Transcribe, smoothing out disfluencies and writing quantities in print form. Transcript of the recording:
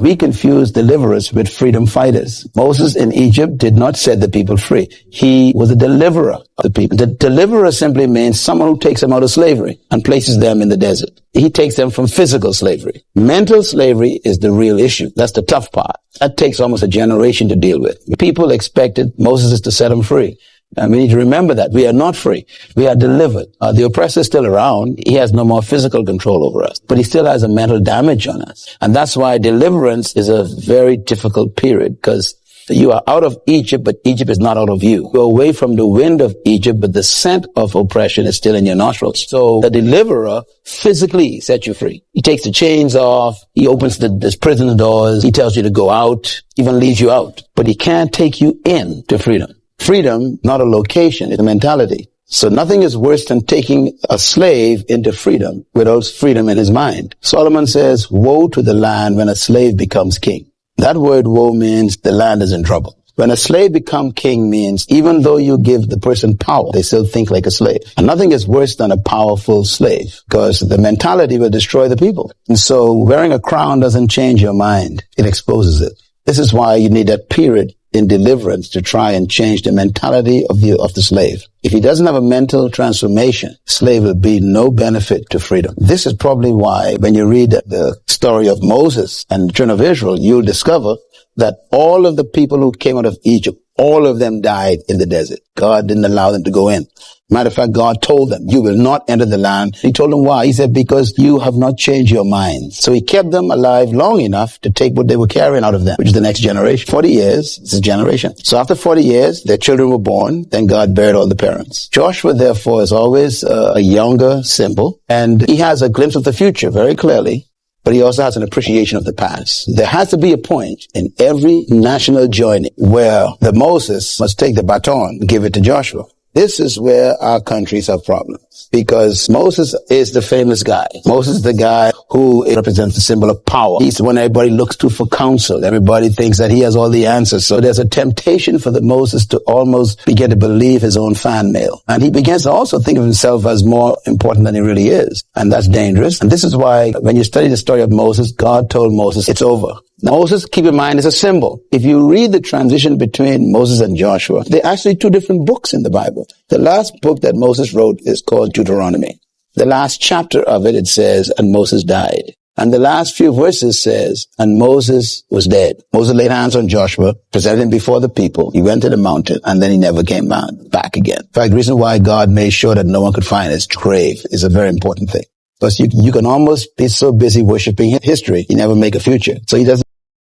We confuse deliverers with freedom fighters. Moses in Egypt did not set the people free. He was a deliverer of the people. The deliverer simply means someone who takes them out of slavery and places them in the desert. He takes them from physical slavery. Mental slavery is the real issue. That's the tough part. That takes almost a generation to deal with. People expected Moses to set them free. And we need to remember that we are not free. We are delivered. The oppressor is still around. He has no more physical control over us, but he still has a mental damage on us. And that's why deliverance is a very difficult period, because you are out of Egypt, but Egypt is not out of you. You're away from the wind of Egypt, but the scent of oppression is still in your nostrils. So the deliverer physically sets you free. He takes the chains off. He opens the prison doors. He tells you to go out, even leads you out, but he can't take you in to freedom. Freedom, not a location, it's a mentality. So nothing is worse than taking a slave into freedom without freedom in his mind. Solomon says, woe to the land when a slave becomes king. That word woe means the land is in trouble. When a slave becomes king means even though you give the person power, they still think like a slave. And nothing is worse than a powerful slave, because the mentality will destroy the people. And so wearing a crown doesn't change your mind. It exposes it. This is why you need that period in deliverance to try and change the mentality of the slave. If he doesn't have a mental transformation, slave will be no benefit to freedom. This is probably why when you read the story of Moses and the children of Israel, you'll discover that all of the people who came out of Egypt, all of them died in the desert. God didn't allow them to go in. Matter of fact, God told them, you will not enter the land. He told them why. He said, because you have not changed your minds. So he kept them alive long enough to take what they were carrying out of them, which is the next generation. 40 years, it's a generation. So after 40 years, their children were born. Then God buried all the parents. Joshua, therefore, is always a younger symbol. And he has a glimpse of the future very clearly. But he also has an appreciation of the past. There has to be a point in every national joining where the Moses must take the baton and give it to Joshua. This is where our countries have problems, because Moses is the famous guy. Moses is the guy who represents the symbol of power. He's the one everybody looks to for counsel. Everybody thinks that he has all the answers. So there's a temptation for the Moses to almost begin to believe his own fan mail. And he begins to also think of himself as more important than he really is. And that's dangerous. And this is why when you study the story of Moses, God told Moses, it's over. Moses, keep in mind, is a symbol. If you read the transition between Moses and Joshua, they're actually two different books in the Bible. The last book that Moses wrote is called Deuteronomy. The last chapter of it says, and Moses died. And the last few verses says, and Moses was dead. Moses laid hands on Joshua, presented him before the people. He went to the mountain, and then he never came back again. In fact, the reason why God made sure that no one could find his grave is a very important thing. Because you can almost be so busy worshiping history, you never make a future. So he doesn't